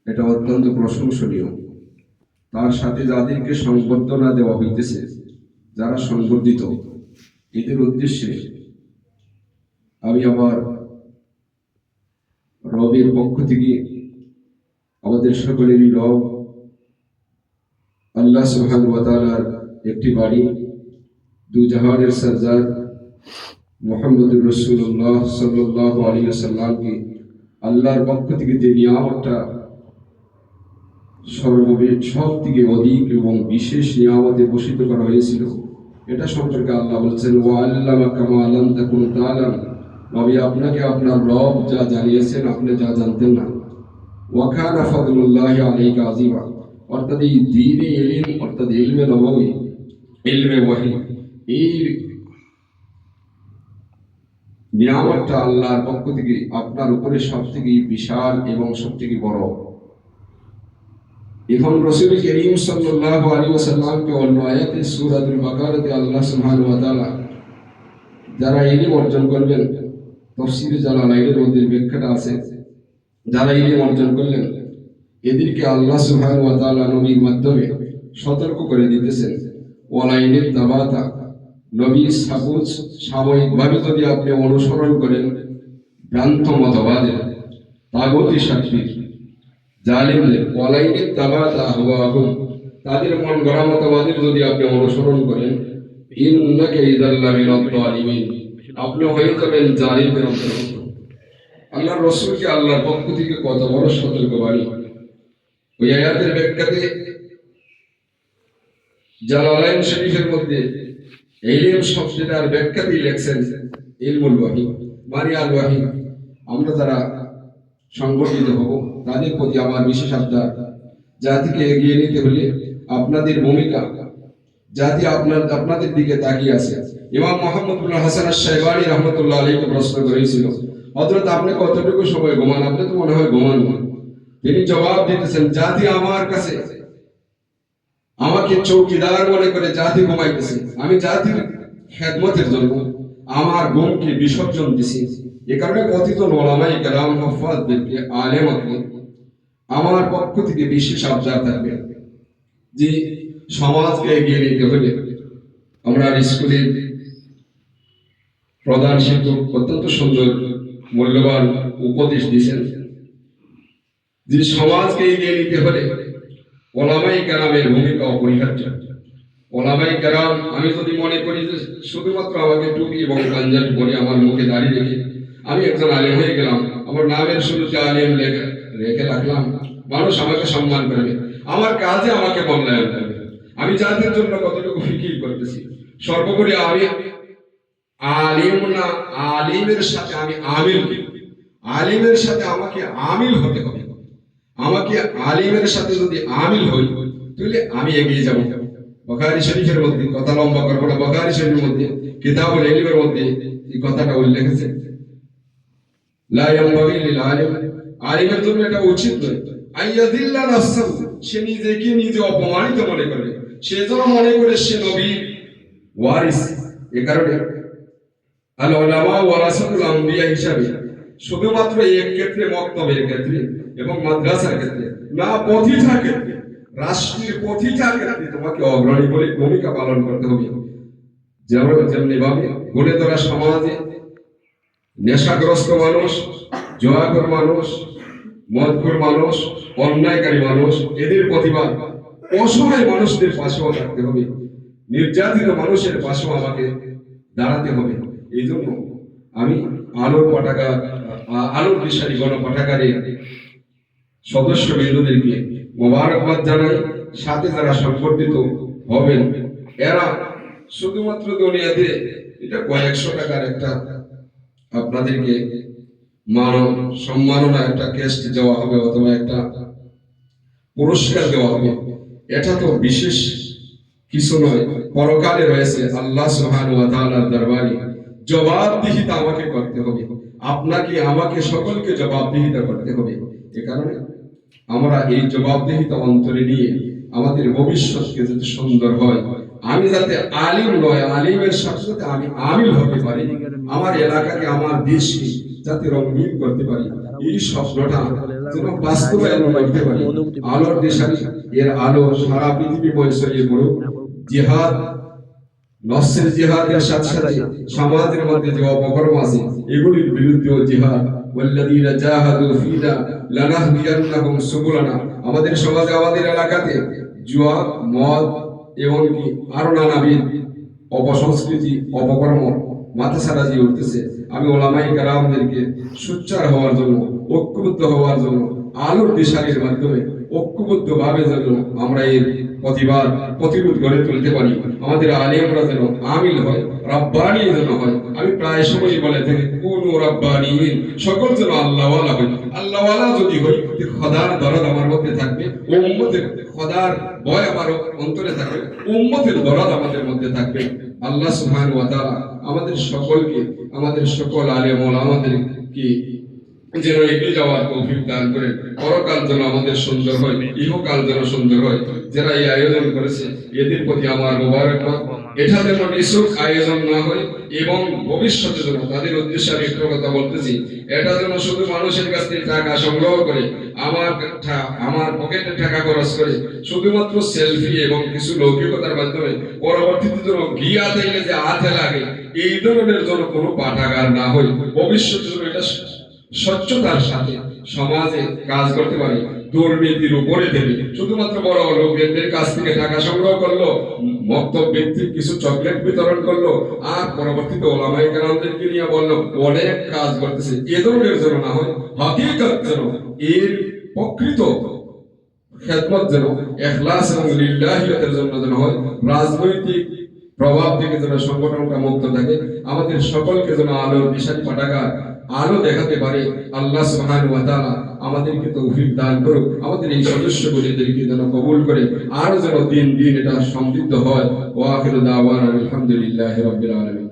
এটা অত্যন্ত প্রশংসনীয়। তার সাথে যাদেরকে সংবর্ধনা দেওয়া হইতেছে, যারা সংবর্ধিত, এদের উদ্দেশ্যে আমি আমার রবের পক্ষ থেকে, আমাদের সকলেরই রব আল্লাহ সুবহানাহু ওয়া তাআলার একটি বাণী, দু জাহানের সরদার মুহাম্মদুর রাসূলুল্লাহ সাল্লাল্লাহু আলাইহি ওয়াসাল্লামকে আল্লাহর পক্ষ থেকে যে নিয়ামতটা সব থেকে অধিক এবং বিশেষ নিয়ামতে ভূষিত করা হয়েছিল, এটা সম্পর্কে আল্লাহ বলছেন, ওয়া আল্লামাকা মা লাম তাকুন তা'লাম, নবী আপনাকে আপনার রব যা জানিয়েছেন আপনি যা জানতেন না। ওয়া কানা ফাদলুল্লাহি আলাইকা আযীমা, অর্থাৎ এই দ্বীনে ইলম, অর্থাৎ ইলমে নববী, ইলমে ওয়াহী, এই নিয়ামতটা আল্লাহর পক্ষ থেকে আপনার উপরে সব থেকে বিশাল এবং সব থেকে বড়। এখন রাসূল করিম সাল্লাল্লাহু আলাইহি ওয়াসাল্লামকে অন্য আয়াতে সূরাতুল বাকারাতে আল্লাহ সুবহানাহু ওয়া তাআলা যারা ইলম অর্জন করবেন, তাফসীরে জালালাইনের মধ্যে ব্যাখ্যাটা আছে, যারা ইলম অর্জন করলেন এদেরকে আল্লাহ সুবহানাহু ওয়া তাআলা নবীর মাধ্যমে সতর্ক করে দিতেছেন, ওয়ালাইনিত তাবাতা, নবী সাময়িকভাবে যদি আপনি অনুসরণ করেন ভ্রান্ত মতবাদের, তাগুতি শক্তির, জালিমদের, ওয়ালাইনিত তাবাতা আহওয়াহুম, তাদের মন গড়া মতবাদের যদি আপনি অনুসরণ করেন, ইন্নাকা ইযাল লামিনাদ যালিমিন, আপনি হয়ে যাবেন জালিমদের অন্তর্ভুক্ত। আল্লাহর রাসূলকে আল্লাহর পক্ষ থেকে কত বড় সতর্কবাণী। ওই আয়াতের ব্যাখ্যাতে জালালাইন শরীফের মধ্যে ইলম শব্দটার ব্যাখ্যাতে লিখছেন ইলমুল ওয়াহী, মানে আল ওয়াহী। আমরা যারা সংগঠিত হব তাদের প্রতি আমার বিশেষ আবদার, জাতিকে এগিয়ে নিতে হলে আপনাদের ভূমিকা, জাতি আপনাদের দিকে তাকিয়ে আছে। ইমাম মুহাম্মদ ইবনে হাসান আশ-শাইবানী রাহমাতুল্লাহ আলাইহি প্রশ্ন করেছিল, হযরত আপনি কতটুকু সময় ঘুমান? আপনি তো মনে হয় ঘুমান না। তিনি জবাব দিতেছেন, জাতি আমার কাছে আমাকে চৌকিদার মনে করে জাতি ঘুমাইতেছে, আমি জাতির খেদমতের জন্য আমার ঘুমকে বিসর্জন দিছি। এ কারণে কথিত ওলামায়ে কেরাম, হুফাজদেরকে, আলেমকে আমার পক্ষ থেকে বিশেষ আবদার থাকবে যে সমাজকে এগিয়ে নিতে হলে, আমরা স্কুলের প্রধান শিক্ষক অত্যন্ত সুন্দর মূল্যবান উপদেশ দিয়েছেন যে সমাজকে এগিয়ে নিতে হলে ওলামায়ে কেরামের ভূমিকা অপরিহার্য। ওলামায়ে কেরাম, আমি যদি মনে করি যে শুধুমাত্র আমাকে টুপি এবং পাঞ্জাবি পরে আমার মুখে দাঁড়িয়ে রেখে আমি একজন আলেম হয়ে গেলাম, আমার নামের শুরুতে আলেম রেখে রাখলাম, মানুষ আমাকে সম্মান করবে, আমার কাজে আমাকে মূল্যায়ন করবে, আমি জাতির জন্য কতটুকু ফিকির করতেছি। সর্বোপরি আমি আলিম না, আলিমের সাথে আমি আমিল, আলিমের সাথে আমাকে আমিল হতে হবে। আমাকে আলিমের সাথে যদি আমিল হই তাহলে আমি এগিয়ে যাব। বুখারী শরীফের মধ্যে, কথা লম্বা করব না, বুখারী শরীফের মধ্যে কিতাবুল ইলমের মধ্যে এই কথাটা উল্লেখ আছে, লা ইয়ানবাগি লিল আলিম, আলিমের জন্য এটা উচিত নয় আইয়াদিল্লা নাফসাহু, সে নিজেকে নিজে অপমানিত মনে করে, সে যেন মনে করে সে নবীর ওয়ারিস। এ কারণে আল উলামা ওয়ারাসাতুল আম্বিয়া হিসাবে শুধুমাত্র এক ক্ষেত্রে, মক্তবের ক্ষেত্রে এবং মাদ্রাসার ক্ষেত্রে না, প্রতিটা ক্ষেত্রে, রাষ্ট্রের প্রতিটা ক্ষেত্রে তোমাকে অগ্রণী বলে ভূমিকা পালন করতে হবে। যেমনি ভাবে গড়ে তোলা সমাজে নেশাগ্রস্ত মানুষ, জুয়াখোর মানুষ, মদখোর মানুষ, অন্যায়কারী মানুষ, এদের প্রতিবাদ, অসহায় মানুষদের পাশেও থাকতে হবে, নির্যাতিত মানুষের পাশেও আমাকে দাঁড়াতে হবে। এই জন্য আমি আলোর দিশারি গণপাঠাগারের সদস্য বৃন্দদেরকে মোবারকবাদ জানাই। সাথে যারা সংবর্ধিত হবেন, এরা শুধুমাত্র দুনিয়াতে এটা কয়েকশো টাকার একটা আপনাদেরকে সম্মাননা, একটা ক্রেস্ট দেওয়া হবে অথবা একটা পুরস্কার দেওয়া হবে, এটা তো বিশেষ কিছু নয়। পরকালে রয়েছে আল্লাহ সুবহানাহু ওয়া তাআলার দরবারে জবাবদিহিতা আমাকে করতে হবে, আপনাকে আমাকে সকলকে জবাবদিহিতা করতে হবে। এ কারণে আমরা এই জবাবদিহিতা অন্তরে নিয়ে আমাদের ভবিষ্যৎকে যাতে সুন্দর হয়, আমি যাতে আলিম নয়, আলিমের সাথে সাথে আমি আমিল হতে পারি, আমার এলাকাকে, আমার দেশকে যাতে রঙিন করতে পারি, এই স্বপ্নটা যেন বাস্তবায়ন করতে পারি। আলোর দিশারি, এর আলো সারা পৃথিবী ছড়িয়ে পড়ুক। জিহাদ, নফসের জিহাদের সাথে সাথে সমাজের মধ্যে যে অপকর্ম আছে এগুলির বিরুদ্ধেও জিহাদ। ওয়াল্লাযীনা জাহাদু ফীনা লানাহদিয়ান্নাহুম সুবুলানা। আমাদের সমাজে, আমাদের এলাকাতে জুয়া, মদ এবং কি আরো নানাবিধ অপসংস্কৃতি, অপকর্ম মাথাছাড়া দিয়ে উঠতেছে। আমি ওলামায়ে কেরামদেরকে সোচ্চার হওয়ার জন্য, ঐক্যবদ্ধ হওয়ার জন্য, আলোর দিশারির মাধ্যমে ঐক্যবদ্ধভাবে যেন আমরা এর প্রতিরোধ গড়ে তুলতে পারি। আমাদের আলেমরা যেন আমিল হয়, রাব্বানি যেন হয়। আমি প্রায় সময় বলে থাকি কুনু রাব্বানিয়িন, সকল যেন আল্লাহওয়ালা হয়। আল্লাহওয়ালা যদি হই, খোদার দরদ আমার মধ্যে থাকবে, উম্মতের খোদার ভয় আমার অন্তরে থাকবে, উম্মতের দরদ আমাদের মধ্যে থাকবে। আল্লাহ সুবহানাহু ওয়া তাআলা আমাদের সকলকে, আমাদের সকল আলেম ওলামাদেরকে যেন এগিয়ে যাওয়ার তৌফিক দান করেন। পরকাল যেন আমাদের সুন্দর হয়, ইহকাল যেন সুন্দর হয়। যারা এই আয়োজন করেছে এদের প্রতি আমার মোবারকবাদ। এটা যেন নিছক আয়োজন না হয় এবং ভবিষ্যতে যেন, তাদের উদ্দেশ্যে আমি একটা কথা বলতেছি, এটা যেন শুধু মানুষের কাছ থেকে টাকা সংগ্রহ করে, আমার পকেটে টাকা খরচ করে শুধুমাত্র সেলফি এবং কিছু লৌকিকতার মাধ্যমে পরবর্তীতে যেন ঘি আতাইলে যে হাতে লাগে, এই ধরনের যেন কোনো পাঠাগার না হয়। ভবিষ্যতে যেন এটা স্বচ্ছতার সাথে সমাজে কাজ করতে পারে। দুর্নীতির উপরে থেকে শুধুমাত্র বড় লোকদের কাছ থেকে টাকা সংগ্রহ করলো, মক্তব ব্যক্তির কিছু চকলেট বিতরণ করলো, আর পরবর্তীতে ওলামায়ে কেরামদেরকে নিয়ে বললো অনেক কাজ করতেছে, এ ধরনের যেন না হয়। হাকিকত যেন, এর প্রকৃত খেদমত যেন ইখলাস এবং লিল্লাহিয়তের জন্য যেন হয়। রাজনৈতিক প্রভাব থেকে যেন সংগঠনটা মুক্ত থাকে। আমাদের সকলকে যেন আলোর দিশারি পাঠাগার আলো দেখাতে পারে। আল্লাহ সুবহানাহু ওয়া তাআলা আমাদেরকে তৌফিক দান করুক। আমাদের এই সদস্যগুলিদেরকে যেন কবুল করে আরো যেন দিন দিন এটা সমৃদ্ধ হয়। ওয়া আখিরু দাওয়ানা আলহামদুলিল্লাহি রাব্বিল আলামিন।